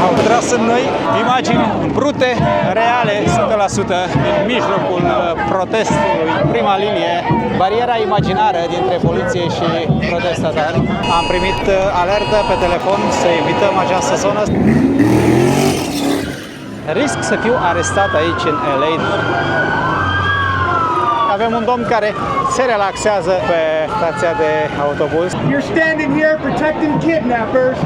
Au tras în noi imagini brute, reale, 100% în mijlocul protestului, prima linie, bariera imaginară dintre poliție și protestatari. Am primit alertă pe telefon să evităm această zonă. Risc să fiu arestat aici în LA. Avem un domn care se relaxează pe stația de autobuz. You're standing here protecting kidnappers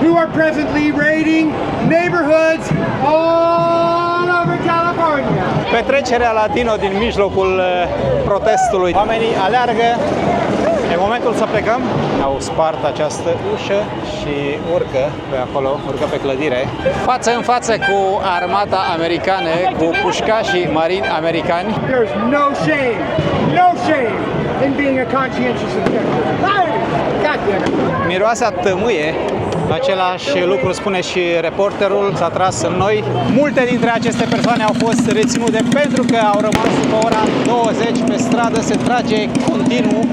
who are presently raiding neighborhoods all over California. Petrecerea latino din mijlocul protestului. Oamenii aleargă. E momentul să plecăm. Au spart această ușă și urcă pe acolo, urcă pe clădire. Față în față cu armata americană, cu pușcașii marini americani. There's no shame in being a conscientious objector. God damn it. Miroase a tămâie. Același lucru spune și reporterul, s-a tras în noi. Multe dintre aceste persoane au fost reținute pentru că au rămas după ora 20 pe stradă, se trage continuu.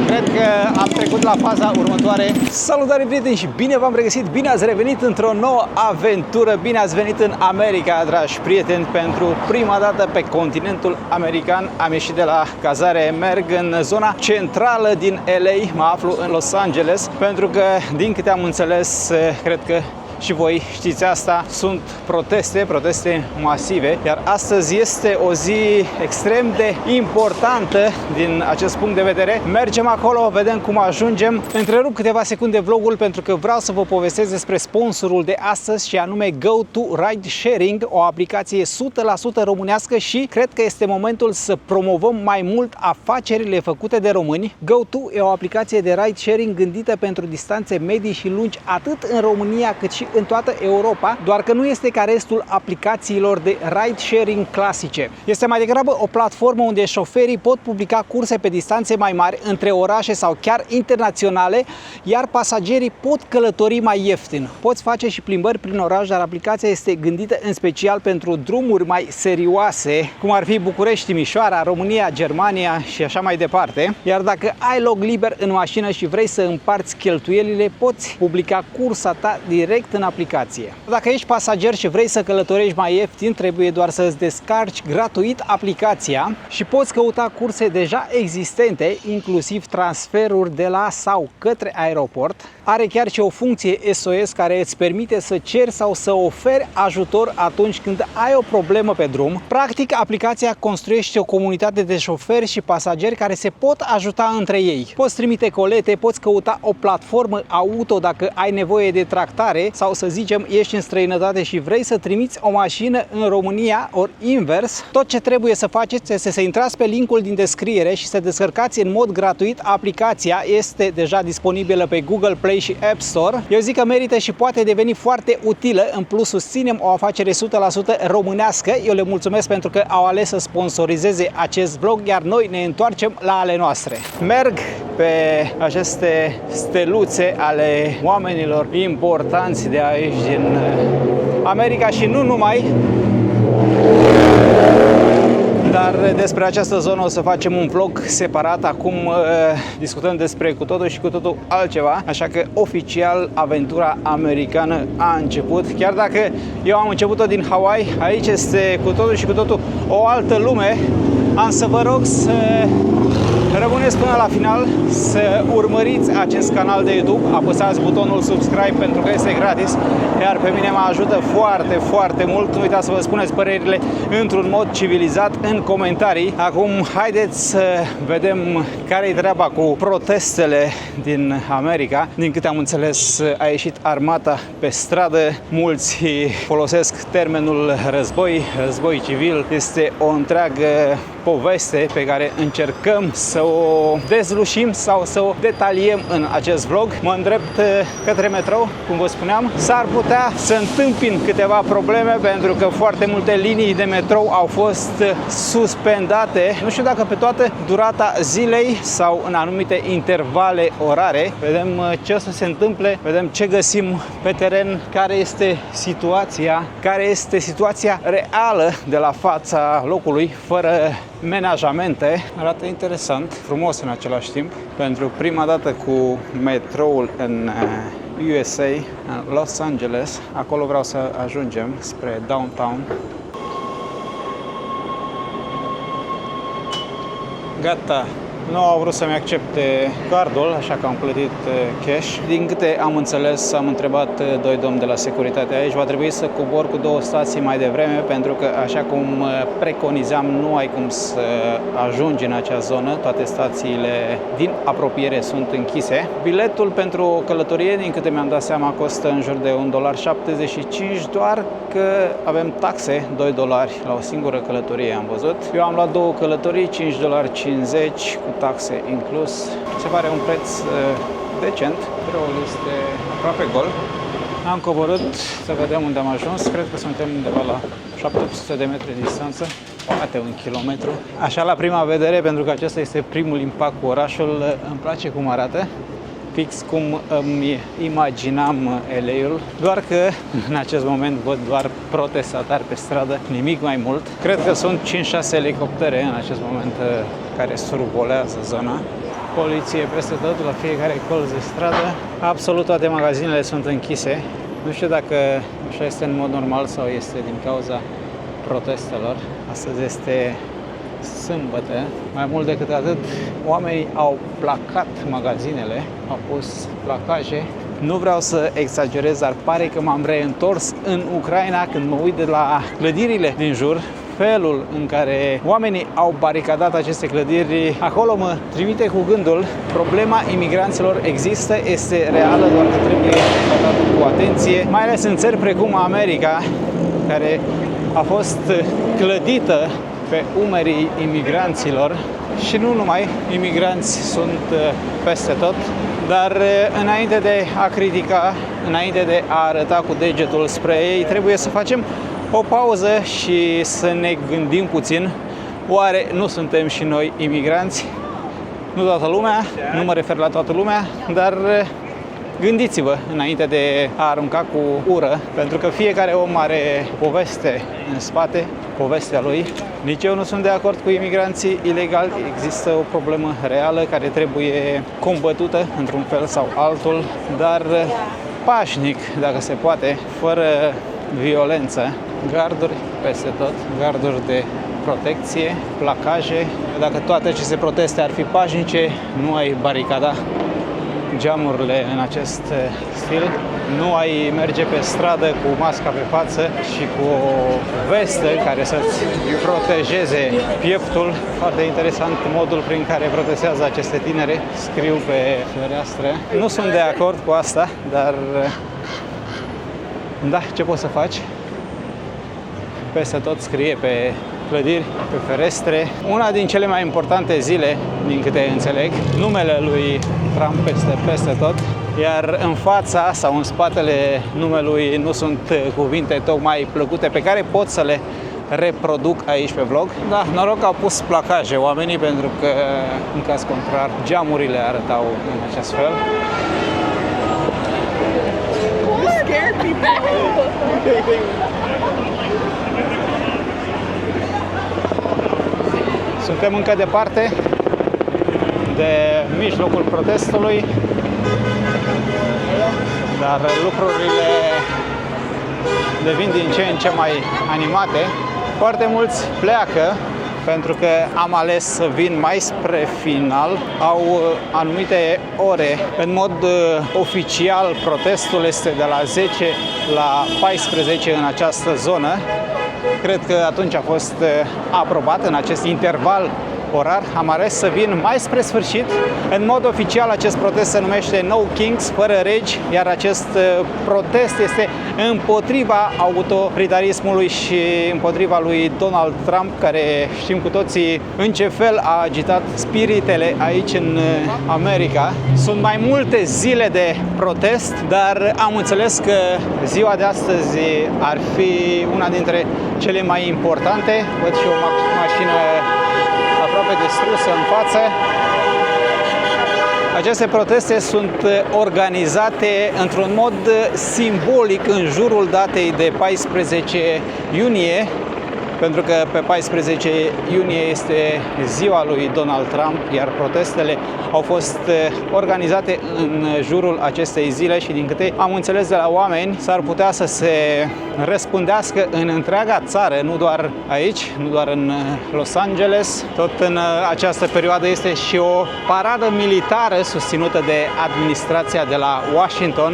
Cred că am trecut la faza următoare. Salutare, prieteni, și bine v-am regăsit, bine ați revenit într-o nouă aventură, bine ați venit în America, dragi prieteni. Pentru prima dată pe continentul american am ieșit de la cazare, merg în zona centrală din LA, mă aflu în Los Angeles, pentru că, din câte am înțeles, cred că și voi știți asta, sunt proteste masive, iar astăzi este o zi extrem de importantă din acest punct de vedere. Mergem acolo, vedem cum ajungem. Întrerup câteva secunde vlogul pentru că vreau să vă povestesc despre sponsorul de astăzi, și anume GoTo Ride Sharing, o aplicație 100% românească, și cred că este momentul să promovăm mai mult afacerile făcute de români. GoTo e o aplicație de ride sharing gândită pentru distanțe medii și lungi, atât în România cât și în toată Europa, doar că nu este ca restul aplicațiilor de ride sharing clasice. Este mai degrabă o platformă unde șoferii pot publica curse pe distanțe mai mari între orașe sau chiar internaționale, iar pasagerii pot călători mai ieftin. Poți face și plimbări prin oraș, dar aplicația este gândită în special pentru drumuri mai serioase, cum ar fi București, Timișoara, România, Germania și așa mai departe. Iar dacă ai loc liber în mașină și vrei să împarți cheltuielile, poți publica cursa ta direct în aplicație. Dacă ești pasager și vrei să călătorești mai ieftin, trebuie doar să îți descarci gratuit aplicația și poți căuta curse deja existente, inclusiv transferuri de la sau către aeroport. Are chiar și o funcție SOS care îți permite să ceri sau să oferi ajutor atunci când ai o problemă pe drum. Practic, aplicația construiește o comunitate de șoferi și pasageri care se pot ajuta între ei. Poți trimite colete, poți căuta o platformă auto dacă ai nevoie de tractare, sau să zicem ești în străinătate și vrei să trimiți o mașină în România, ori invers. Tot ce trebuie să faceți este să intrați pe linkul din descriere și să descărcați în mod gratuit aplicația. Este deja disponibilă pe Google Play și App Store. Eu zic că merită și poate deveni foarte utilă. În plus, susținem o afacere 100% românească. Eu le mulțumesc pentru că au ales să sponsorizeze acest vlog, iar noi ne întoarcem la ale noastre. Merg pe aceste steluțe ale oamenilor importanți de aici din America și nu numai. Dar despre această zonă o să facem un vlog separat. Acum discutăm despre cu totul și cu totul altceva. Așa că oficial aventura americană a început. Chiar dacă eu am început-o din Hawaii, aici este cu totul și cu totul o altă lume. Am să vă rog să rămâneți până la final, să urmăriți acest canal de YouTube, apăsați butonul subscribe pentru că este gratis, iar pe mine mă ajută foarte mult. Nu uitați să vă spuneți părerile într-un mod civilizat în comentarii. Acum haideți să vedem care-i treaba cu protestele din America. Din câte am înțeles, a ieșit armata pe stradă. Mulți folosesc termenul război civil. Este o întreagă poveste pe care încercăm să o dezlușim sau să o detaliem în acest vlog. Mă îndrept către metrou, cum vă spuneam. S-ar putea să întâmpin câteva probleme pentru că foarte multe linii de metrou au fost suspendate. Nu știu dacă pe toată durata zilei sau în anumite intervale orare. Vedem ce o să se întâmple, vedem ce găsim pe teren, care este situația reală de la fața locului, fără menajamente. Arată interesant, frumos în același timp. Pentru prima dată cu metroul în USA, în Los Angeles. Acolo vreau să ajungem, spre downtown. Gata. Nu au vrut să-mi accepte cardul, așa că am plătit cash. Din câte am înțeles, am întrebat doi domni de la securitate aici, va trebui să cobor cu 2 stații mai devreme, pentru că, așa cum preconizam, nu ai cum să ajungi în acea zonă. Toate stațiile din apropiere sunt închise. Biletul pentru o călătorie, din câte mi-am dat seama, costă în jur de $1,75, doar că avem taxe, $2 la o singură călătorie am văzut. Eu am luat 2 călătorii, $5,50 cu taxe inclus. Se pare un preț decent. Biroul este aproape gol. Am coborât să vedem unde am ajuns. Cred că suntem undeva la 700 de metri distanță, poate 1 kilometru. Așa la prima vedere, pentru că acesta este primul impact cu orașul, îmi place cum arată. Fix cum îmi imaginam LA-ul, doar că în acest moment văd doar protestatari pe stradă, nimic mai mult. Cred că sunt 5-6 elicoptere în acest moment care survolează zona. Poliție peste tot, la fiecare colț de stradă. Absolut toate magazinele sunt închise. Nu știu dacă așa este în mod normal sau este din cauza protestelor. Astăzi este sâmbătă. Mai mult decât atât, oamenii au placat magazinele, au pus placaje. Nu vreau să exagerez, dar pare că m-am reîntors în Ucraina când mă uit de la clădirile din jur. Felul în care oamenii au baricadat aceste clădiri, acolo mă trimite cu gândul. Problema imigranților există, este reală, doar că trebuie tratată cu atenție, mai ales în țări precum America, care a fost clădită pe umerii imigranților și nu numai, imigranți sunt peste tot, dar înainte de a critica, înainte de a arăta cu degetul spre ei, trebuie să facem o pauză și să ne gândim puțin, oare nu suntem și noi imigranți? Nu toată lumea, nu mă refer la toată lumea, dar gândiți-vă înainte de a arunca cu ură, pentru că fiecare om are poveste în spate, povestea lui. Nici eu nu sunt de acord cu imigranții ilegali, există o problemă reală care trebuie combătută într-un fel sau altul, dar pașnic, dacă se poate, fără violență. Garduri peste tot, garduri de protecție, placaje. Dacă toate aceste proteste ar fi pașnice, nu ai baricada geamurile în acest stil, nu ai merge pe stradă cu masca pe față și cu o vestă care să-ți protejeze pieptul. Foarte interesant modul prin care protejează aceste tinere, scriu pe fereastră. Nu sunt de acord cu asta, dar da, ce poți să faci? Peste tot scrie pe clădiri, pe ferestre. Una din cele mai importante zile, din câte înțeleg, numele lui Trump peste tot, iar în fața sau în spatele numelui nu sunt cuvinte tocmai plăcute pe care pot să le reproduc aici pe vlog. Da, noroc că au pus placaje oamenii, pentru că în caz contrar geamurile arătau în acest fel. Suntem încă departe de mijlocul protestului, dar lucrurile devin din ce în ce mai animate. Foarte mulți pleacă pentru că am ales să vin mai spre final. Au anumite ore. În mod oficial, protestul este de la 10 la 14 în această zonă. Cred că atunci a fost aprobat în acest interval orar. Am ales să vin mai spre sfârșit. În mod oficial, acest protest se numește No Kings, fără regi, iar acest protest este împotriva autoritarismului și împotriva lui Donald Trump, care știm cu toții în ce fel a agitat spiritele aici în America. Sunt mai multe zile de protest, dar am înțeles că ziua de astăzi ar fi una dintre cele mai importante. Văd și o mașină aproape distrusă în față. Aceste proteste sunt organizate într-un mod simbolic în jurul datei de 14 iunie, pentru că pe 14 iunie este ziua lui Donald Trump, iar protestele au fost organizate în jurul acestei zile și din câte am înțeles de la oameni, s-ar putea să se răspândească în întreaga țară, nu doar aici, nu doar în Los Angeles. Tot în această perioadă este și o paradă militară susținută de administrația de la Washington.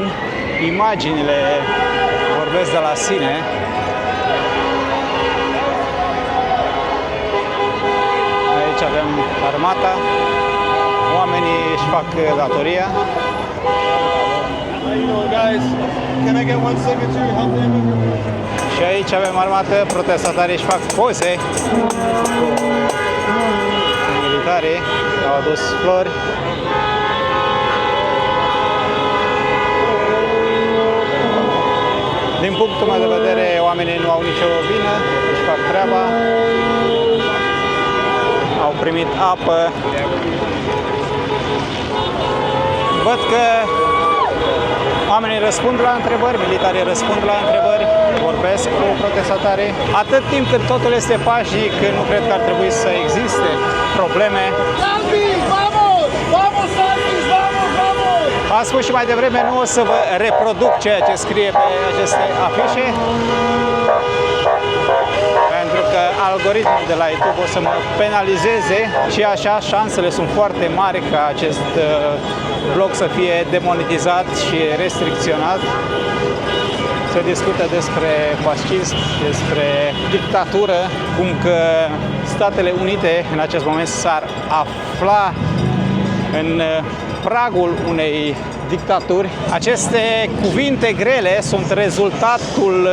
Imaginile vorbesc de la sine. Aici avem armata, oamenii își fac datoria. Și aici avem armată, protestatarii își fac poze cu militarii, au adus flori. Din punctul meu de vedere, oamenii nu au nicio vină, își fac treaba, au primit apă. Văd că oamenii răspund la întrebări, militarii răspund la întrebări, vorbesc cu protestatarii. Atât timp cât totul este pașnic, nu cred că ar trebui să existe probleme. Am spus și mai devreme, nu o să vă reproduc ceea ce scrie pe aceste afișe, pentru că algoritmul de la YouTube o să mă penalizeze și așa șansele sunt foarte mari ca acest blog să fie demonetizat și restricționat. Se discută despre fascism, despre dictatură, cum că Statele Unite în acest moment s-ar afla în pragul unei dictaturi. Aceste cuvinte grele sunt rezultatul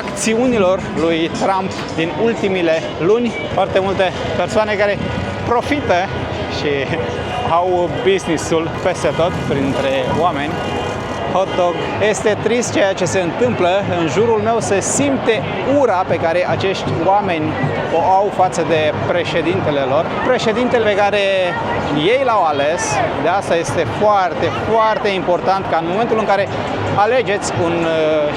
acțiunilor lui Trump din ultimile luni. Foarte multe persoane care profită și au business-ul peste tot printre oameni. Hot dog. Este trist ceea ce se întâmplă. În jurul meu se simte ura pe care acești oameni o au față de președintele lor. Președintele pe care ei l-au ales. De asta este foarte, foarte important ca în momentul în care alegeți un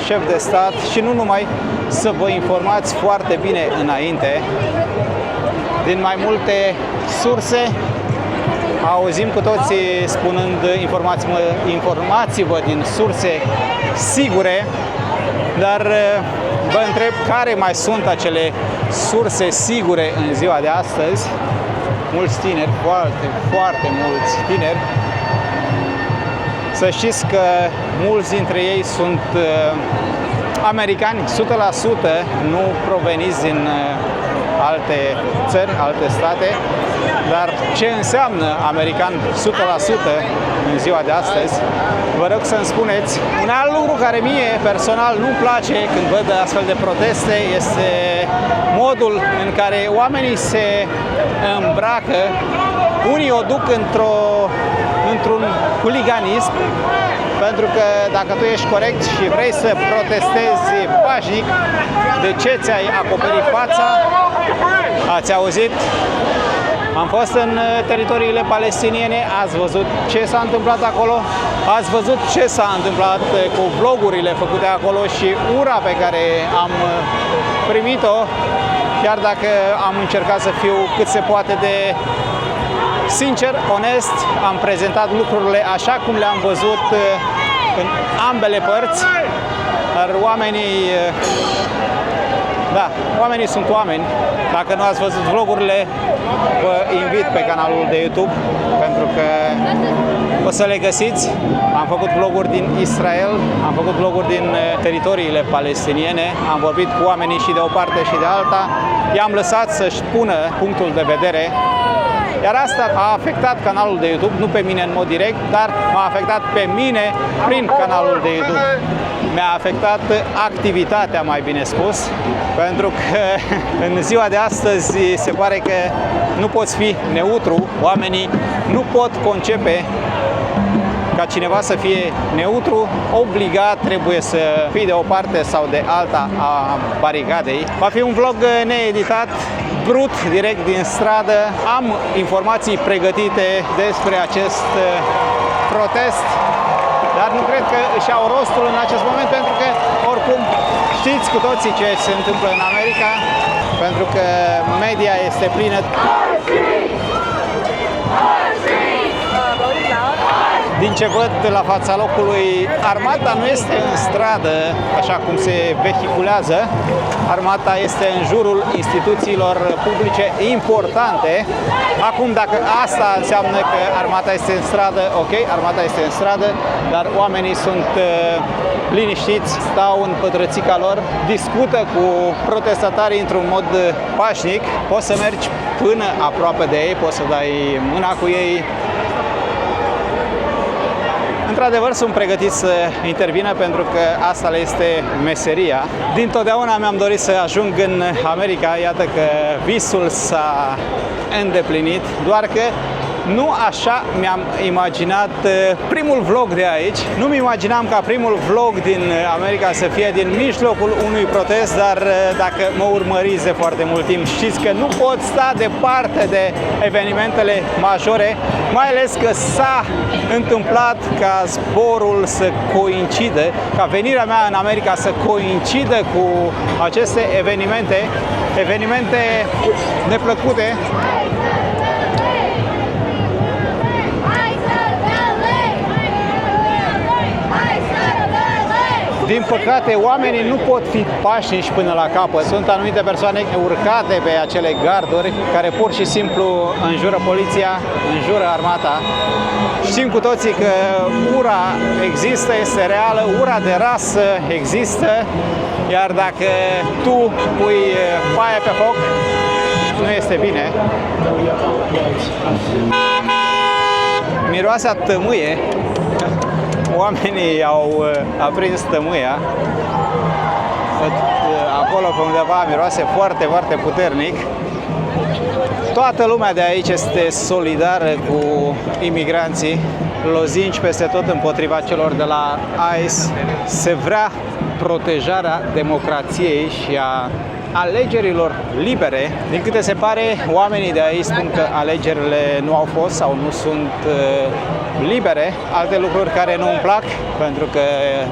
șef de stat și nu numai, să vă informați foarte bine înainte din mai multe surse. Auzim cu toții spunând informați-vă din surse sigure, dar vă întreb care mai sunt acele surse sigure în ziua de astăzi. Mulți tineri, foarte, foarte mulți tineri. Să știți că mulți dintre ei sunt americani, 100%, nu proveniți din alte țări, alte state, dar ce înseamnă american 100% în ziua de astăzi? Vă rog să-mi spuneți. Un alt lucru care mie personal nu-mi place când văd astfel de proteste este modul în care oamenii se îmbracă. Unii o duc într-un huliganism, pentru că dacă tu ești corect și vrei să protestezi pașnic, de ce ți-ai acoperit fața? Ați auzit? Am fost în teritoriile palestiniene, ați văzut ce s-a întâmplat acolo, ați văzut ce s-a întâmplat cu vlogurile făcute acolo și ura pe care am primit-o, chiar dacă am încercat să fiu cât se poate de sincer, onest, am prezentat lucrurile așa cum le-am văzut în ambele părți, dar oamenii, da, oamenii sunt oameni. Dacă nu ați văzut vlogurile, vă invit pe canalul de YouTube, pentru că o să le găsiți. Am făcut vloguri din Israel, am făcut vloguri din teritoriile palestiniene, am vorbit cu oamenii și de o parte și de alta, i-am lăsat să-și spună punctul de vedere. Iar asta a afectat canalul de YouTube, nu pe mine în mod direct, dar m-a afectat pe mine prin canalul de YouTube. Mi-a afectat activitatea, mai bine spus, pentru că în ziua de astăzi se pare că nu poți fi neutru, oamenii nu pot concepe ca cineva să fie neutru, obligat trebuie să fii de o parte sau de alta a baricadei. Va fi un vlog needitat, brut, direct din stradă. Am informații pregătite despre acest protest, dar nu cred că își au rostul în acest moment, pentru că oricum Știți cu toții ce se întâmplă în America, pentru că media este plină. Din ce văd la fața locului, armata nu este în stradă, așa cum se vehiculează. Armata este în jurul instituțiilor publice importante. Acum, dacă asta înseamnă că armata este în stradă, ok, armata este în stradă, dar oamenii sunt liniștiți, stau în pătrățica lor, discută cu protestatarii într-un mod pașnic. Poți să mergi până aproape de ei, poți să dai mâna cu ei. Într-adevăr, sunt pregătiți să intervină pentru că asta le este meseria. Dintotdeauna mi-am dorit să ajung în America, iată că visul s-a îndeplinit, doar că nu așa mi-am imaginat primul vlog de aici. Nu-mi imaginam ca primul vlog din America să fie din mijlocul unui protest, dar dacă mă urmăriți de foarte mult timp, știți că nu pot sta departe de evenimentele majore, mai ales că s-a întâmplat ca zborul să coincidă, ca venirea mea în America să coincidă cu aceste evenimente neplăcute. Din păcate, oamenii nu pot fi pașnici până la capăt. Sunt anumite persoane urcate pe acele garduri care pur și simplu înjură poliția, înjură armata. Știm cu toții că ura există, este reală, ura de rasă există, iar dacă tu pui paie pe foc, nu este bine. Miroase a tămâie. Oamenii au aprins tămâia. Acolo pe undeva miroase foarte, foarte puternic. Toată lumea de aici este solidară cu imigranții, lozinci peste tot împotriva celor de la ICE. Se vrea protejarea democrației și a alegerilor libere. Din câte se pare, oamenii de aici spun că alegerile nu au fost sau nu sunt libere. Alte lucruri care nu îmi plac, pentru că,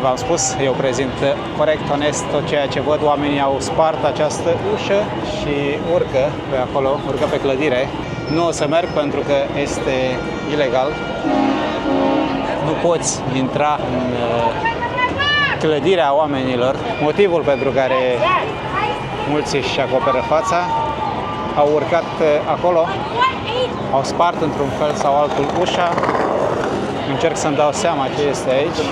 v-am spus, eu prezint corect, onest tot ceea ce văd. Oamenii au spart această ușă și urcă pe acolo, urcă pe clădire. Nu o să merg pentru că este ilegal. Nu poți intra în clădirea oamenilor. Motivul pentru care mulți își acoperă fața, au urcat acolo, au spart într-un fel sau altul ușa. Încerc să-mi dau seama ce este aici.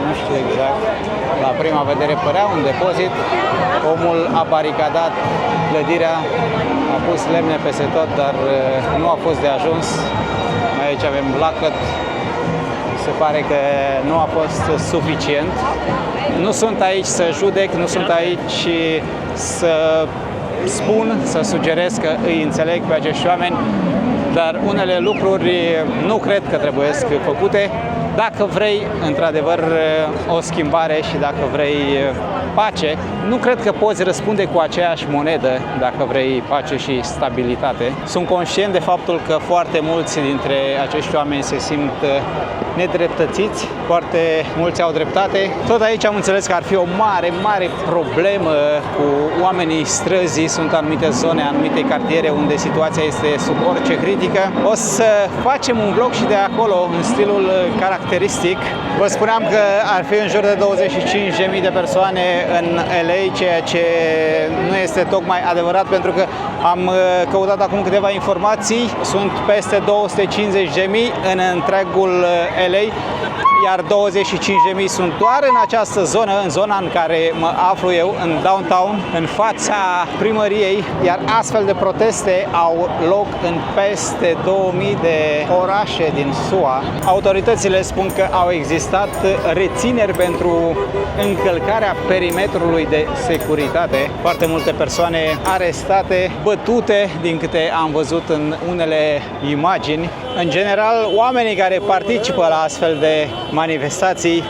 Nu știu exact. La prima vedere părea un depozit. Omul a baricadat clădirea, a pus lemne peste tot, dar nu a fost de ajuns. Aici avem lacăt. Se pare că nu a fost suficient. Nu sunt aici să judec, nu sunt aici să spun, să sugerez că îi înțeleg pe acești oameni, dar unele lucruri nu cred că trebuie făcute. Dacă vrei, într-adevăr, o schimbare și dacă vrei pace, nu cred că poți răspunde cu aceeași monedă dacă vrei pace și stabilitate. Sunt conștient de faptul că foarte mulți dintre acești oameni se simt nedreptățiți, foarte mulți au dreptate. Tot aici am înțeles că ar fi o mare, mare problemă cu oamenii străzii. Sunt anumite zone, anumite cartiere unde situația este sub orice critică. O să facem un vlog și de acolo, în stilul caracteristic. Vă spuneam că ar fi în jur de 25.000 de persoane în LA, ceea ce nu este tocmai adevărat, pentru că am căutat acum câteva informații. Sunt peste 250.000 în întregul LA, iar 25.000 sunt doar în această zonă, în zona în care mă aflu eu, în downtown, în fața primăriei, iar astfel de proteste au loc în peste 2000 de orașe din SUA. Autoritățile spun că au existat rețineri pentru încălcarea perimetrului de securitate. Foarte multe persoane arestate, bătute, din câte am văzut în unele imagini. În general, oamenii care participă la astfel de manifestații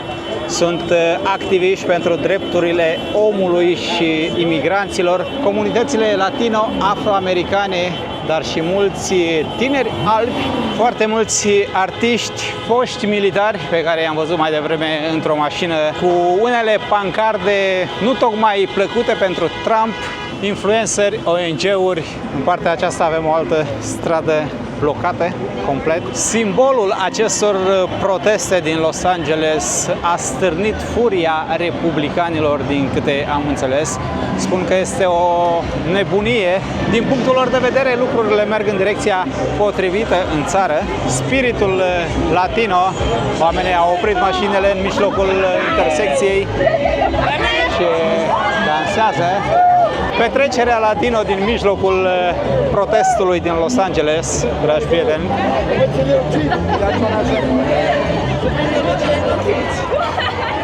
sunt activiști pentru drepturile omului și imigranților. Comunitățile latino-afroamericane dar și mulți tineri albi, foarte mulți artiști, foști militari pe care i-am văzut mai devreme într-o mașină cu unele pancarde nu tocmai plăcute pentru Trump, influenceri, ONG-uri. În partea aceasta avem o altă stradă blocată complet. Simbolul acestor proteste din Los Angeles a stârnit furia republicanilor, din câte am înțeles. Spun că este o nebunie. Din punctul lor de vedere, lucrurile merg în direcția potrivită în țară. Spiritul latino, oamenii au oprit mașinile în mijlocul intersecției și dansează. Petrecerea latino din mijlocul protestului din Los Angeles, dragi prieteni.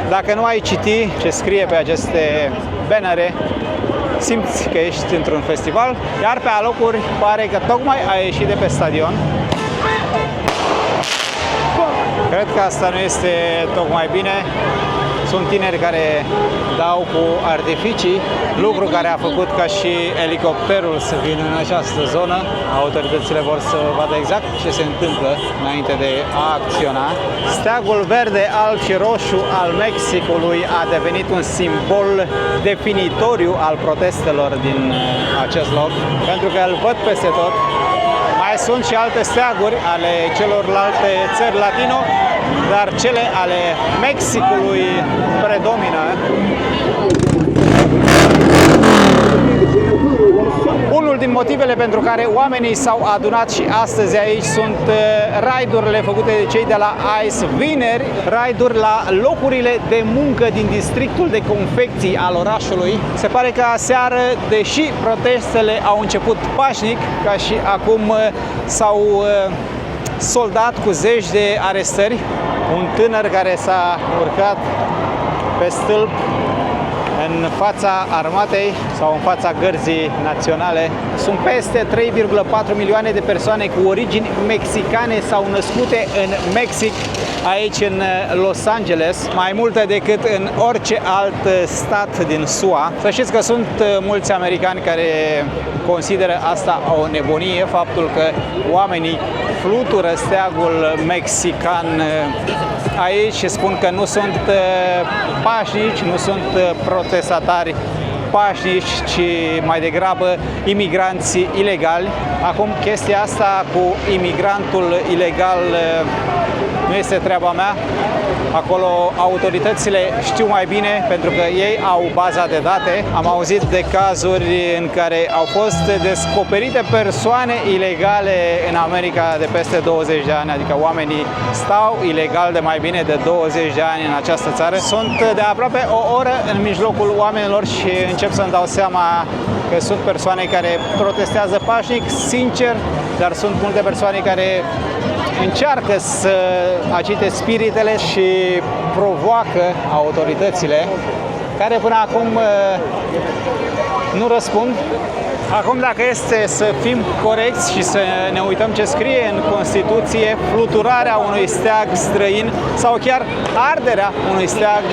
Dacă nu ai citi ce scrie pe aceste bannere, simți că ești într-un festival, iar pe alocuri pare că tocmai ai ieșit de pe stadion. Cred că asta nu este tocmai bine. Sunt tineri care dau cu artificii, lucru care a făcut ca și elicopterul să vină în această zonă. Autoritățile vor să vadă exact ce se întâmplă înainte de a acționa. Steagul verde, alb și roșu al Mexicului a devenit un simbol definitoriu al protestelor din acest loc, pentru că îl văd peste tot. Mai sunt și alte steaguri ale celorlalte țări latino, dar cele ale Mexicului predomină. Unul din motivele pentru care oamenii s-au adunat și astăzi aici sunt raidurile făcute de cei de la ICE vineri, raiduri la locurile de muncă din districtul de confecții al orașului. Se pare că aseară, deși protestele au început pașnic, ca și acum s-au soldat cu zeci de arestări. Un tânăr care s-a urcat pe stâlp în fața armatei sau în fața gărzii naționale. Sunt peste 3,4 milioane de persoane cu origini mexicane sau născute în Mexic, aici în Los Angeles, mai multe decât în orice alt stat din SUA. Să știți că sunt mulți americani care consideră asta o nebunie, faptul că oamenii flutură steagul mexican aici și spun că nu sunt pașnici, nu sunt protestatari pașnici, ci mai degrabă imigranți ilegali. Acum, chestia asta cu imigrantul ilegal nu este treaba mea. Acolo autoritățile știu mai bine, pentru că ei au baza de date. Am auzit de cazuri în care au fost descoperite persoane ilegale în America de peste 20 de ani, adică oamenii stau ilegal de mai bine de 20 de ani în această țară. Sunt de aproape o oră în mijlocul oamenilor și încep să-mi dau seama că sunt persoane care protestează pașnic, sincer, dar sunt multe persoane care încearcă să agite spiritele și provoacă autoritățile, care până acum nu răspund. Acum, dacă este să fim corecți și să ne uităm ce scrie în Constituție, fluturarea unui steag străin sau chiar arderea unui steag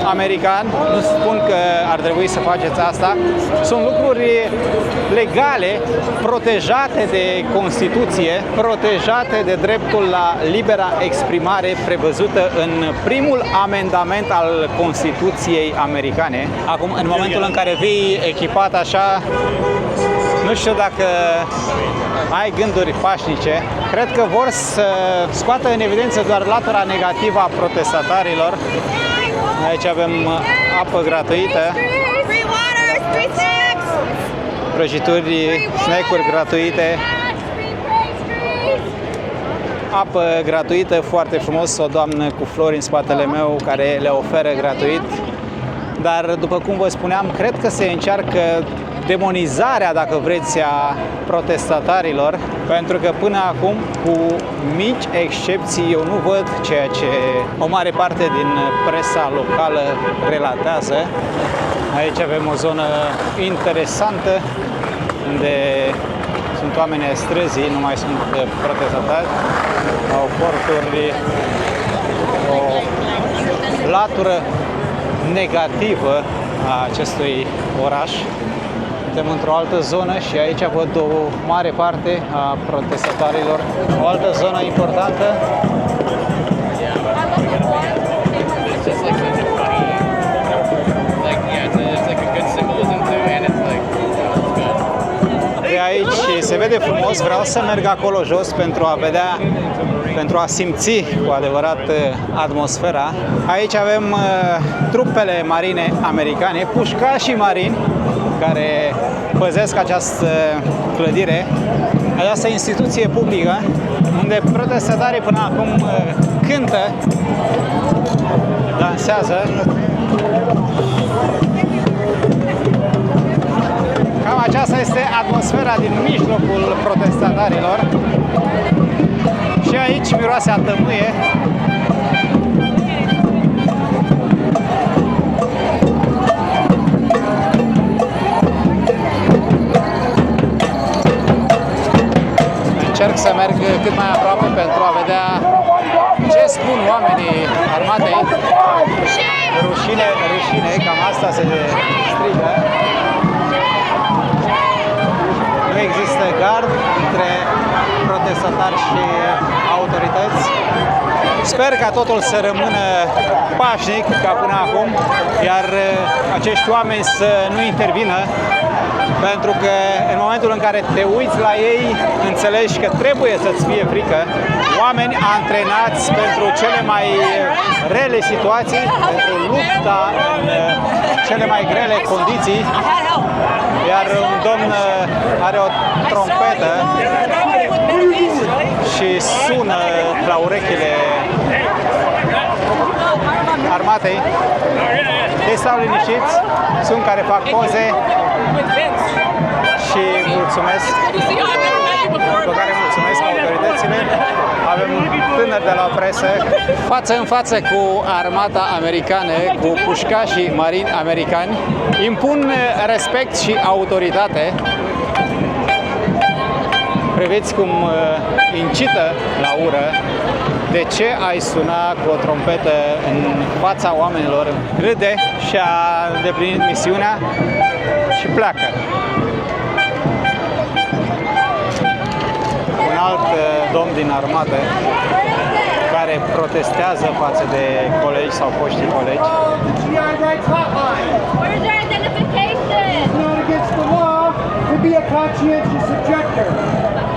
american, nu spun că ar trebui să faceți asta, sunt lucruri legale, protejate de Constituție, protejate de dreptul la libera exprimare prevăzută în primul amendament al Constituției americane. Acum, în momentul în care vii echipat așa, nu știu dacă ai gânduri pașnice. Cred că vor să scoată în evidență doar latura negativă a protestatarilor. Aici avem apă gratuită, prăjituri, snack-uri gratuite, apă gratuită, foarte frumos, o doamnă cu flori în spatele meu care le oferă gratuit. Dar, după cum vă spuneam, cred că se încearcă demonizarea, dacă vreți, a protestatarilor, pentru că până acum, cu mici excepții, eu nu văd ceea ce o mare parte din presa locală relatează. Aici avem o zonă interesantă unde sunt oameni ai străzii, nu mai sunt protestatari, au porturi, o latură negativă a acestui oraș. Suntem într-o altă zonă și aici văd o mare parte a protestatarilor. O altă zonă importantă. It's just like such a funny, like it's like a good symbolism too, and it's like it's good. De aici se vede frumos, vreau să merg acolo jos pentru a simți cu adevărat atmosfera. Aici avem trupele marine americane, pușcașii marini care păzesc această clădire, această instituție publică unde protestatarii până acum cântă, dansează. Cam aceasta este atmosfera din mijlocul protestatarilor. Și aici miroase a tămâie. Încerc să merg cât mai aproape pentru a vedea ce spun oamenii armatei. Rușine, rușine, cam asta se strigă. Nu există gard între protestatari și autorități. Sper ca totul să rămână pașnic ca până acum, iar acești oameni să nu intervină, pentru că în momentul în care te uiți la ei, înțelegi că trebuie să-ți fie frică. Oameni antrenați pentru cele mai rele situații, pentru lupta în cele mai grele condiții, iar un domn are o trompetă și sună la urechile armatei. Ei stau liniștiți, sunt care fac poze și mulțumesc, după care mulțumesc autoritățile. Avem un tânăr de la presă, față în față cu armata americană, cu pușcașii marini americani, impun respect și autoritate. Priviți cum incită la ură. De ce ai suna cu o trompetă în fața oamenilor? Râde și a îndeplinit misiunea și pleacă. Un alt domn din armată care protestează față de colegi sau foștii colegi. GI Rights Hotline. Where's your identification? It's not against the law to be a conscientious objector.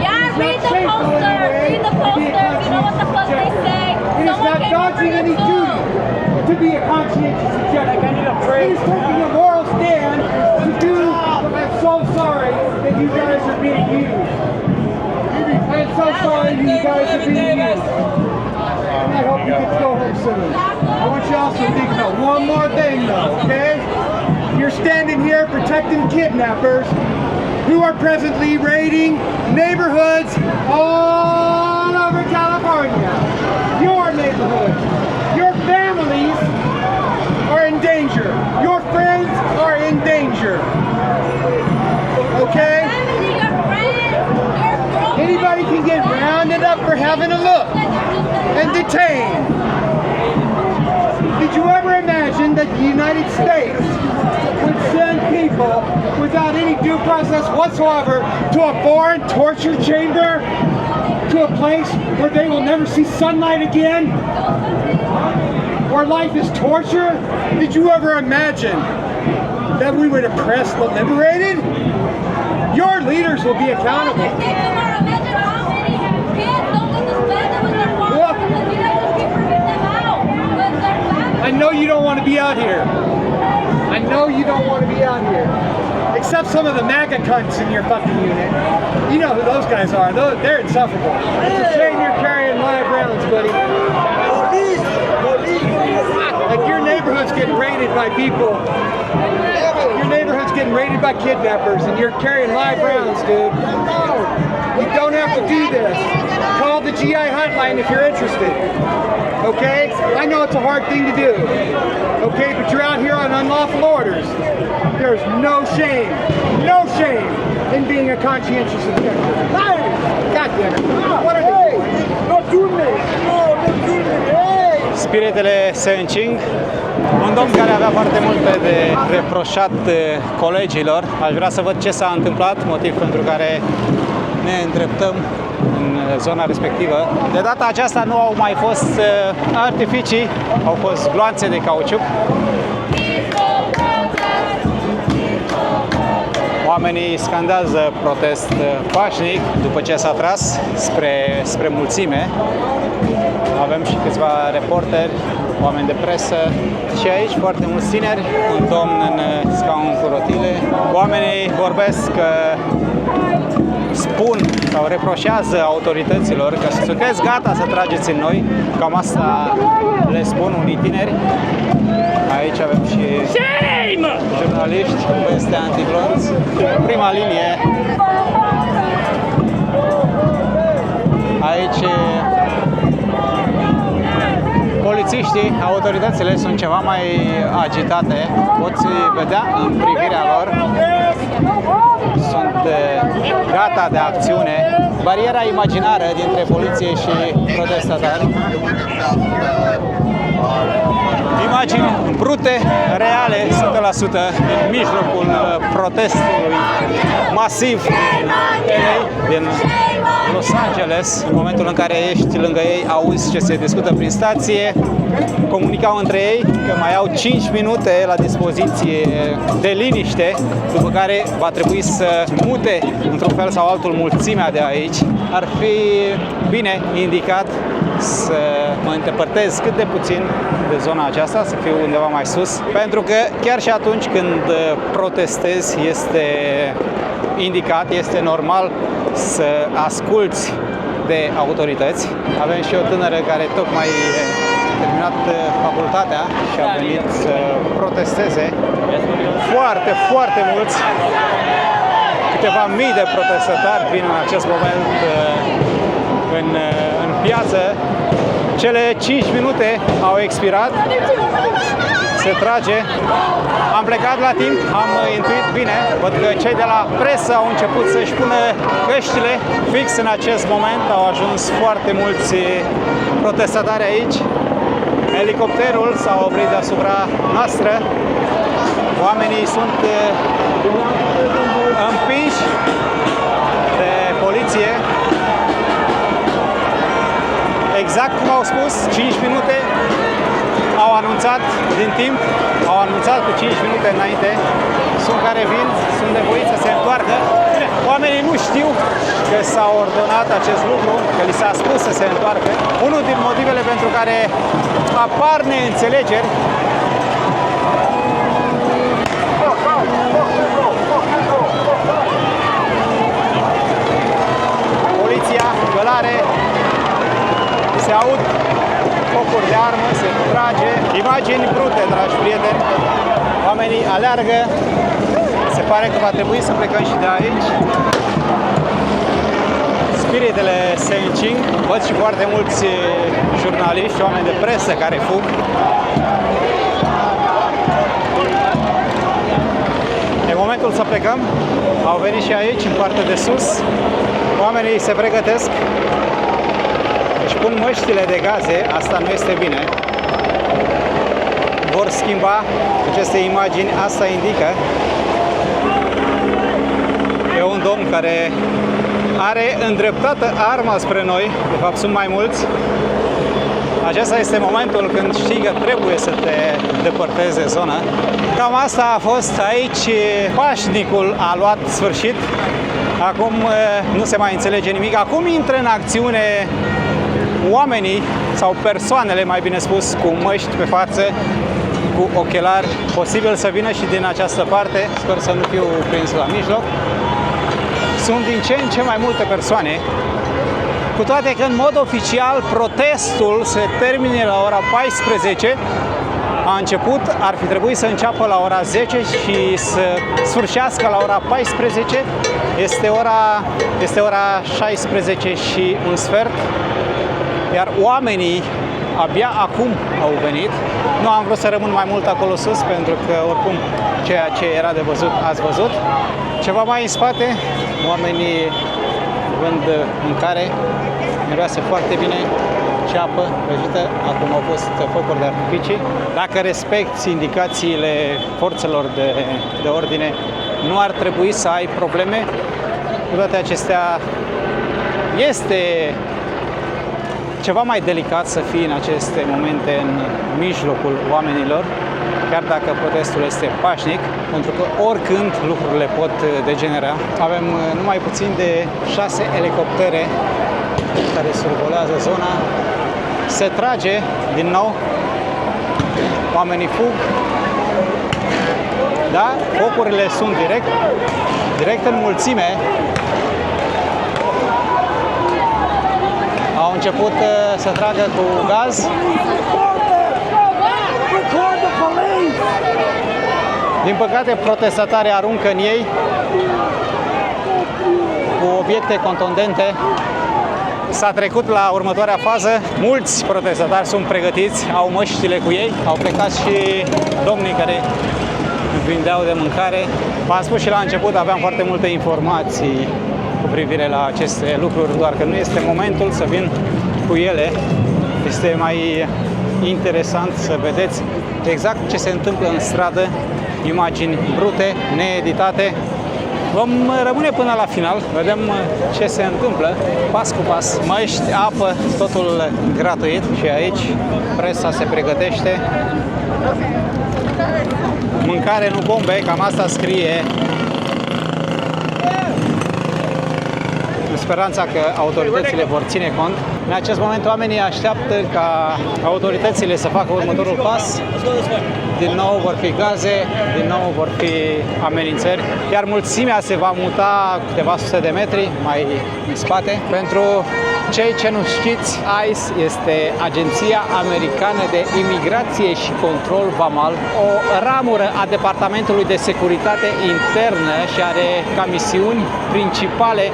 Yeah, read the poster. Read the poster. You know what the fuck they say. It is not dodging any duty to be a conscientious objector. It is taking a moral stand to do. I'm so sorry that you guys are being used. I'm so sorry you guys are being used. And I hope you get to go home soon. I want you also to think about one more thing though, okay? You're standing here protecting kidnappers who are presently raiding neighborhoods all over California. Your neighborhoods, your families are in danger. Your friends are in danger. Okay? Anybody can get rounded up for having a look and detained. Did you ever imagine that the United States would send people without any due process whatsoever to a foreign torture chamber, to a place where they will never see sunlight again, where life is torture? Did you ever imagine that we would oppress the liberated? Your leaders will be accountable. I know you don't want to be out here. I know you don't want to be out here. Except some of the MAGA cunts in your fucking unit. You know who those guys are. They're insufferable. It's a shame you're carrying live rounds, buddy. Like your neighborhood's getting raided by people. Your neighborhood's getting raided by kidnappers and you're carrying live rounds, dude. You don't have to do this. Call the GI hotline if you're interested. Okay? I know it's a hard thing to do. Okay, but you're out here on unlawful orders. There's no shame in being a conscientious objector. God damn it. What are they doing? Not doing this. No, not doing it. Hey! Spiritele se încing. Un domn care avea foarte multe de reproșat colegilor. Aș vrea să văd ce s-a întâmplat, motiv pentru care ne îndreptăm în zona respectivă. De data aceasta nu au mai fost artificii, au fost gloanțe de cauciuc. Oamenii scandează protest pașnic după ce s-a tras spre mulțime. Avem și câțiva reporteri, oameni de presă și aici foarte mulți tineri, un domn în scaun cu rotile. Oamenii vorbesc, spun sau reproșează autorităților că sunteți gata să trageți în noi, cam asta le spun unii tineri. Aici avem și jurnaliști cu veste antiglonți, în prima linie. Aici polițiștii, autoritățile sunt ceva mai agitate, poți vedea în privirea lor, sunt gata de acțiune. Bariera imaginară dintre poliție și protestatari. Imagini brute, reale, 100% în mijlocul protestului masiv din Los Angeles. În momentul în care ești lângă ei, auzi ce se discută prin stație, comunicau între ei că mai au 5 minute la dispoziție de liniște, după care va trebui să mute într-un fel sau altul mulțimea de aici. Ar fi bine indicat să mă îndepărtez cât de puțin de zona aceasta, să fiu undeva mai sus, pentru că chiar și atunci când protestezi este indicat, este normal să asculți de autorități. Avem și o tânără care tocmai a terminat facultatea și a venit să protesteze. Foarte, foarte mulți, câteva mii de protestatari vin în acest moment în piață. Cele 5 minute au expirat. Se trage. Am plecat la timp, am intuit bine. Văd că cei de la presă au început să-și pună căștile. Fix în acest moment au ajuns foarte mulți protestatari aici. Elicopterul s-a oprit deasupra noastră. Oamenii sunt împinși de poliție. Exact cum au spus, 5 minute au anunțat din timp, au anunțat cu 5 minute înainte. Sunt care vin, sunt nevoiți să se întoarcă. Oamenii nu știu că s-a ordonat acest lucru, că li s-a spus să se întoarcă. Unul din motivele pentru care apar neînțelegeri poliția, călare, se aud focuri de armă, se trage, imagini brute, dragi prieteni. Oamenii aleargă, se pare că va trebui să plecăm și de aici. Spiritele se încing, văd și foarte mulți jurnaliști, oameni de presă care fug. E momentul să plecăm, au venit și aici, în partea de sus. Oamenii se pregătesc, își pun măștile de gaze, asta nu este bine. Vor schimba aceste imagini, asta indică. E un domn care are îndreptată arma spre noi, de fapt sunt mai mulți. Acesta este momentul când știi că trebuie să te depărtezi de zonă. Cam asta a fost aici, pașnicul a luat sfârșit. Acum nu se mai înțelege nimic. Acum intră în acțiune oamenii sau persoanele, mai bine spus, cu măști pe față, cu ochelari, posibil să vină și din această parte, sper să nu fiu prins la mijloc. Sunt din ce în ce mai multe persoane, cu toate că în mod oficial protestul se termine la ora 14, a început, ar fi trebuit să înceapă la ora 10 și să sfârșească la ora 14, este ora 16 și un sfert, iar oamenii abia acum au venit. Nu am vrut să rămân mai mult acolo sus, pentru că oricum ceea ce era de văzut ați văzut. Ceva mai în spate, oamenii vând mâncare, miroase foarte bine ceapă prăjită, acum au fost focuri de artificii. Dacă respecti indicațiile forțelor de ordine, nu ar trebui să ai probleme. Cu toate acestea, este ceva mai delicat să fii în aceste momente în mijlocul oamenilor, chiar dacă protestul este pașnic, pentru că oricând lucrurile pot degenera. Avem numai puțin de 6 elicoptere care survolează zona. Se trage din nou, oamenii fug, da? Focurile sunt direct în mulțime. Au început să tragă cu gaz. Din păcate, protestatarii aruncă în ei cu obiecte contundente. S-a trecut la următoarea fază. Mulți protestatari sunt pregătiți, au măștile cu ei. Au plecat și domnii care vindeau de mâncare. V-am spus și la început, aveam foarte multe informații cu privire la aceste lucruri, doar că nu este momentul să vin cu ele. Este mai interesant să vedeți exact ce se întâmplă în stradă, imagini brute, needitate. Vom rămâne până la final, vedem ce se întâmplă, pas cu pas. Măști, apă, totul gratuit și aici presa se pregătește. Mâncare, nu bombe, cam asta scrie. În speranța că autoritățile vor ține cont. În acest moment oamenii așteaptă ca autoritățile să facă următorul pas. Din nou vor fi gaze, din nou vor fi amenințări, iar mulțimea se va muta câteva sute de metri mai în spate. Pentru cei ce nu știți, ICE este Agenția Americană de Imigrație și Control Vamal, o ramură a Departamentului de Securitate Internă și are ca misiuni principale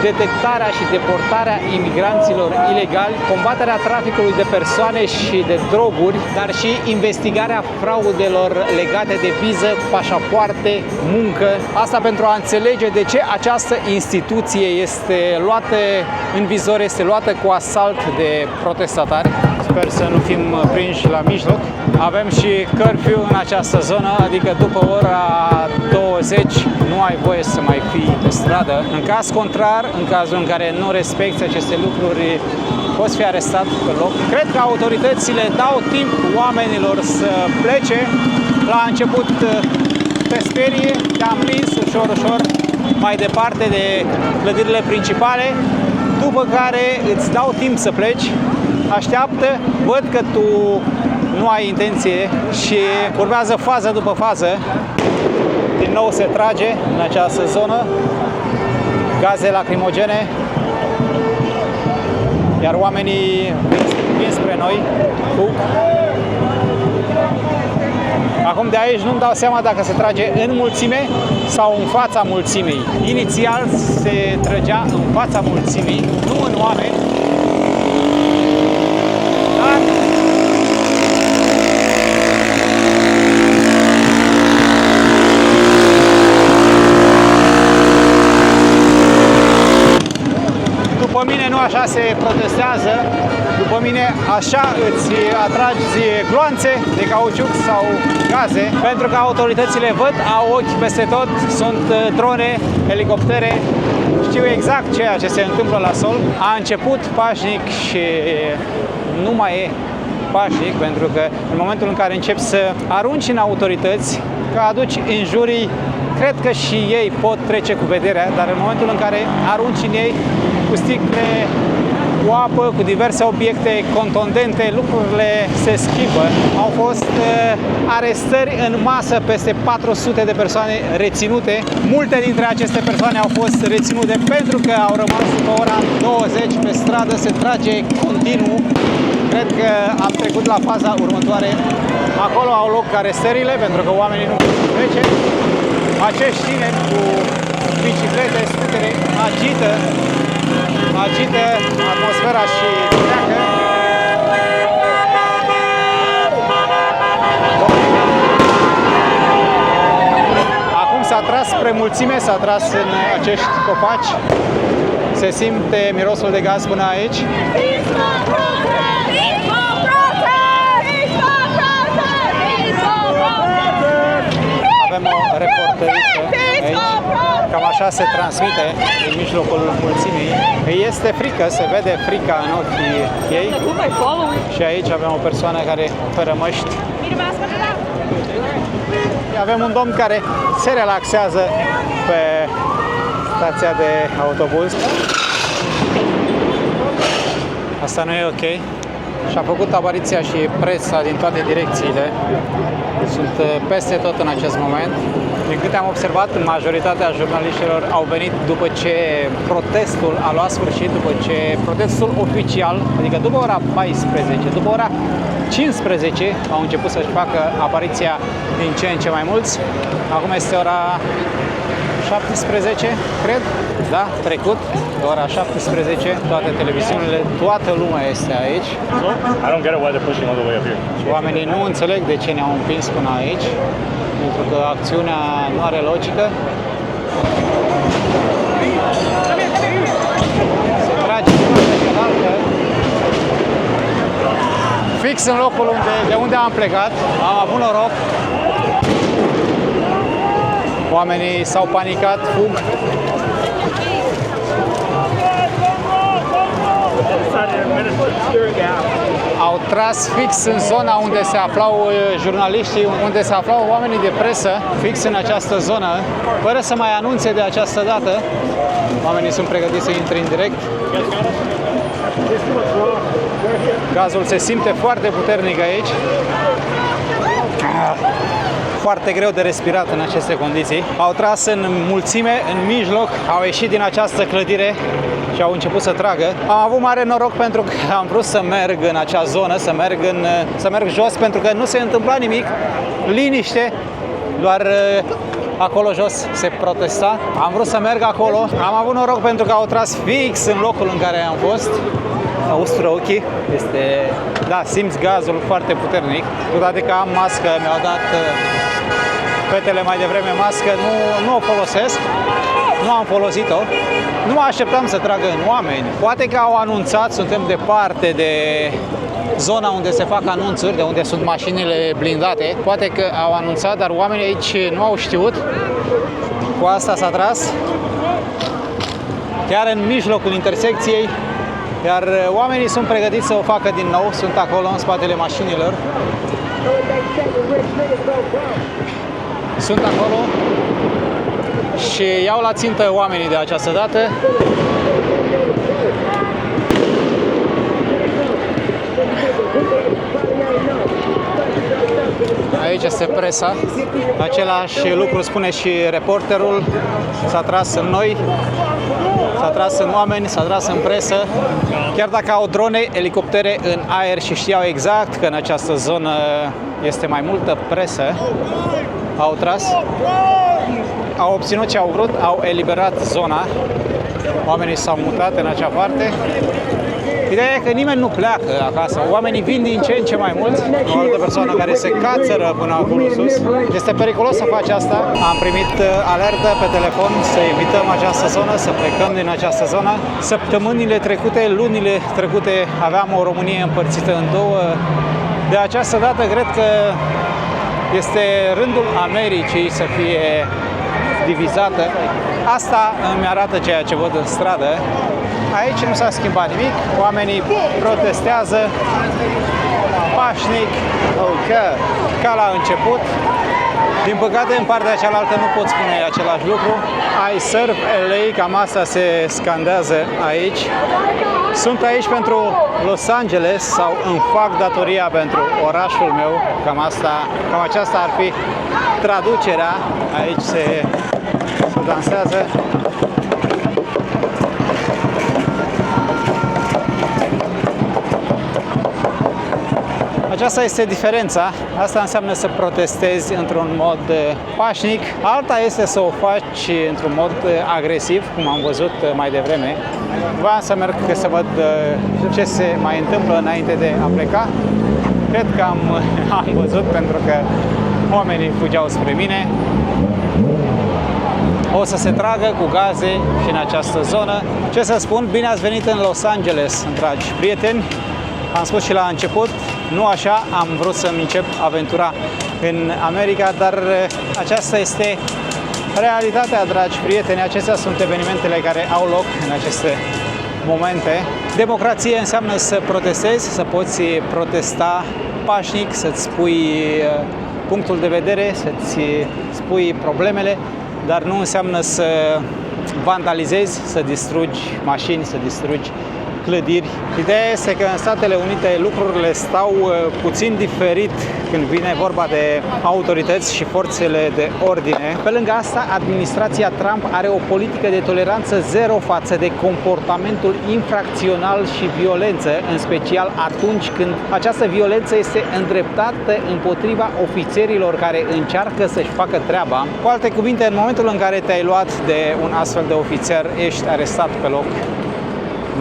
detectarea și deportarea imigranților ilegali, combaterea traficului de persoane și de droguri, dar și investigarea fraudelor legate de viză, pașapoarte, muncă. Asta pentru a înțelege de ce această instituție este luată în vizor, este luată cu asalt de protestatari. Sper să nu fim prinși la mijloc. Avem și curfew în această zonă, adică după ora 20 nu ai voie să mai fii pe stradă. În caz contrar, în cazul în care nu respecti aceste lucruri, poți fi arestat pe loc. Cred că autoritățile dau timp oamenilor să plece. La început te sperie, te-am prins ușor mai departe de clădirile principale, după care îți dau timp să pleci, așteaptă, văd că tu nu ai intenție și urmează fază după fază. Din nou se trage în această zonă, gaze lacrimogene, iar oamenii vin spre noi, fug. Acum de aici nu-mi dau seama dacă se trage în mulțime sau în fața mulțimii. Inițial se trăgea în fața mulțimii, nu în oameni. Dar după mine nu așa se protestează, după mine așa îți atragi gloanțe de cauciuc sau gaze, pentru că autoritățile văd, au ochi peste tot, sunt drone, elicoptere, știu exact ceea ce se întâmplă la sol. A început pașnic și nu mai e pașnic, pentru că în momentul în care începi să arunci în autorități, că aduci injurii, cred că și ei pot trece cu vederea, dar în momentul în care arunci în ei cu sticle, cu apă, cu diverse obiecte contundente, lucrurile se schimbă. Au fost arestări în masă, peste 400 de persoane reținute. Multe dintre aceste persoane au fost reținute pentru că au rămas după ora 20 pe stradă, se trage continuu. Cred că am trecut la faza următoare. Acolo au loc arestările pentru că oamenii nu pot trece. Acești tineri cu biciclete, scutere, agită atmosfera și treacă. Acum s-a tras spre mulțime, s-a tras în acești copaci. Se simte mirosul de gaz până aici. avem o reporteriță aici. Cam așa se transmite în mijlocul mulțimii. Îi este frică, se vede frica în ochii ei. Și aici avem o persoană care fără măști. Avem un domn care se relaxează pe stația de autobuz. Asta nu e ok. Și-a făcut apariția și presa din toate direcțiile. Sunt peste tot în acest moment. Din câte am observat, majoritatea jurnaliștilor au venit după ce protestul a luat sfârșit, după ce protestul oficial, adică după ora 14, după ora 15 au început să-și facă apariția din ce în ce mai mulți. Acum este ora 17, cred, da, trecut, de ora 17, toate televiziunile, toată lumea este aici. I don't get it why they're pushing all the way up here. Și oamenii nu înțeleg de ce ne-au împins până aici, pentru că acțiunea nu are logică. Se trage cealaltă. Fix în locul de unde am plecat, am avut noroc. Oamenii s-au panicat, fug. Au tras fix în zona unde se aflau jurnaliștii, unde se aflau oamenii de presă, fix în această zonă, fără să mai anunțe de această dată. Oamenii sunt pregătiți să intre în direct. Gazul se simte foarte puternic aici. Foarte greu de respirat în aceste condiții. Au tras în mulțime, în mijloc, au ieșit din această clădire și au început să tragă. Am avut mare noroc pentru că am vrut să merg în acea zonă, să merg jos, pentru că nu se întâmpla nimic, liniște, doar acolo jos se protesta. Am vrut să merg acolo. Am avut noroc pentru că au tras fix în locul în care am fost. Ustură ochii, da, simți gazul foarte puternic. Cu toate că am mască, mi-au dat fetele mai devreme mască, nu o folosesc, nu am folosit-o. Nu mă așteptam să tragă în oameni. Poate că au anunțat, suntem departe de zona unde se fac anunțuri, de unde sunt mașinile blindate. Poate că au anunțat, dar oamenii aici nu au știut. Cu asta s-a tras. Chiar în mijlocul intersecției. Iar oamenii sunt pregătiți să o facă din nou, sunt acolo în spatele mașinilor. Sunt acolo și iau la țintă oamenii de această dată. Aici este presa. Același lucru spune și reporterul. S-a tras în noi, s-a tras în oameni, s-a tras în presă. Chiar dacă au drone, elicoptere în aer și știau exact că în această zonă este mai multă presă, au tras, au obținut ce au vrut, au eliberat zona. Oamenii s-au mutat în acea parte. Ideea e că nimeni nu pleacă acasă, oamenii vin din ce în ce mai mulți. O altă persoană care se cațără până acolo sus. Este periculos să faci asta. Am primit alertă pe telefon să evităm această zonă, să plecăm din această zonă. Săptămânile trecute, lunile trecute aveam o Românie împărțită în două. De această dată cred că este rândul Americii să fie divizată. Asta îmi arată ceea ce văd în stradă. Aici nu s-a schimbat nimic, oamenii protestează pașnic, ca la început. Din păcate, în partea cealaltă nu pot spune același lucru. I serve LA, cam asta se scandează aici. Sunt aici pentru Los Angeles sau îmi fac datoria pentru orașul meu. Cam aceasta ar fi traducerea. Aici se dansează. Aceasta este diferența. Asta înseamnă să protestezi într-un mod pașnic. Alta este să o faci într-un mod agresiv, cum am văzut mai devreme. Vreau să merg să văd ce se mai întâmplă înainte de a pleca. Cred că am văzut, pentru că oamenii fugeau spre mine. O să se tragă cu gaze și în această zonă. Ce să spun? Bine ați venit în Los Angeles, dragi prieteni. Am spus și la început, nu așa am vrut să-mi încep aventura în America, dar aceasta este realitatea, dragi prieteni. Acestea sunt evenimentele care au loc în aceste momente. Democrație înseamnă să protestezi, să poți protesta pașnic, să-ți spui punctul de vedere, să-ți spui problemele, dar nu înseamnă să vandalizezi, să distrugi mașini, să distrugi clădiri. Ideea este că în Statele Unite lucrurile stau puțin diferit când vine vorba de autorități și forțele de ordine. Pe lângă asta, administrația Trump are o politică de toleranță zero față de comportamentul infracțional și violență, în special atunci când această violență este îndreptată împotriva ofițerilor care încearcă să-și facă treaba. Cu alte cuvinte, în momentul în care te-ai luat de un astfel de ofițer, ești arestat pe loc.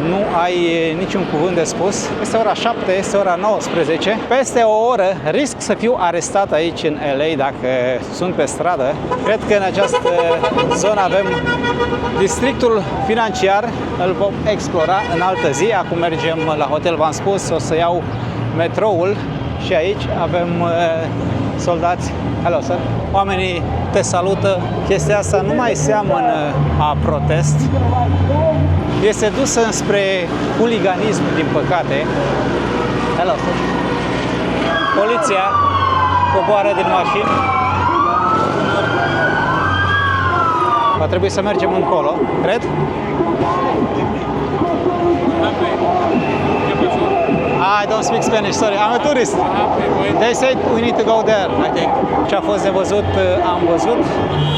Nu ai niciun cuvânt de spus. Este ora 7, este ora 19. Peste o oră risc să fiu arestat aici în LA dacă sunt pe stradă. Cred că în această zonă avem districtul financiar. Îl vom explora în altă zi. Acum mergem la hotel, v-am spus, o să iau metroul și aici avem soldați. Hello, sir. Oamenii te salută. Chestia asta nu mai seamănă a protest. Este dusă înspre huliganism, din păcate. Hello, sir. Poliția coboară din mașini. Va trebui să mergem încolo, cred. I don't speak Spanish, sorry, I'm a tourist. They said we need to go there, I think. Ce a fost de văzut, am văzut.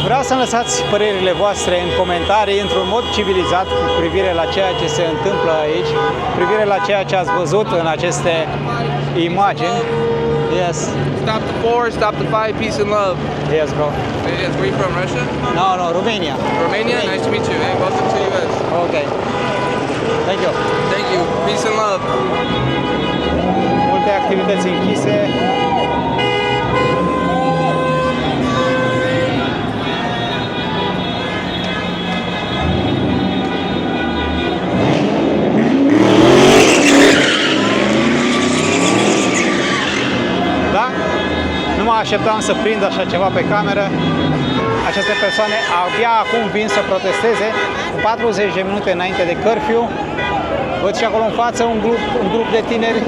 Vreau să lăsați părerile voastre în comentarii într-un mod civilizat cu privire la ceea ce se întâmplă aici, cu privire la ceea ce ați văzut în aceste imagini. Yes. Stop the 4, stop the 5, peace and love. Yes, bro. Yes, where are you from, Russia? No, Romania. Romania? Nice to meet you. Hey, welcome to US. Okay. Thank you. Thank you. Peace and love. Multe activități închise. Da? Nu mă așteptam să prind așa ceva pe cameră. Aceste persoane abia acum vin să protesteze, cu 40 de minute înainte de curfew. Văd și acolo în față un grup de tineri.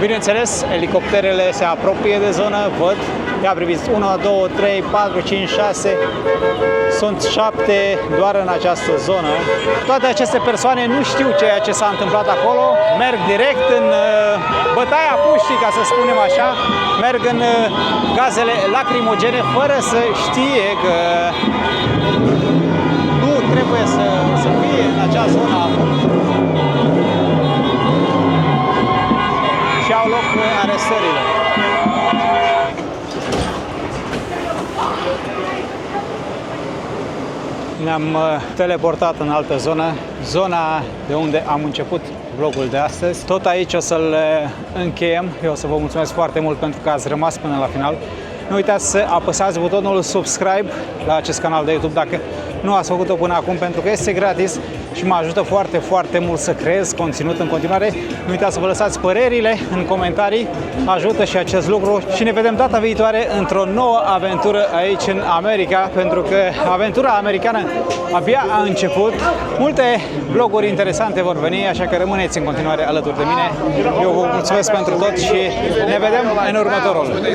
Bineînțeles, elicopterele se apropie de zonă, văd. Ia priviți, 1, 2, 3, 4, 5, 6. Sunt 7 doar în această zonă. Toate aceste persoane nu știu ceea ce s-a întâmplat acolo. Merg direct în bătaia puștii, ca să spunem așa. Merg în gazele lacrimogene fără să știe că nu trebuie să fie în acea zonă acum. Și au loc arestările. Ne-am teleportat în altă zonă, zona de unde am început vlogul de astăzi. Tot aici o să-l încheiem. Eu o să vă mulțumesc foarte mult pentru că ați rămas până la final. Nu uitați să apăsați butonul subscribe la acest canal de YouTube dacă nu ați făcut-o până acum, pentru că este gratis și mă ajută foarte, foarte mult să creez conținut în continuare. Nu uitați să vă lăsați părerile în comentarii, ajută și acest lucru și ne vedem data viitoare într-o nouă aventură aici în America, pentru că aventura americană abia a început. Multe vloguri interesante vor veni, așa că rămâneți în continuare alături de mine. Eu vă mulțumesc pentru tot și ne vedem în următorul.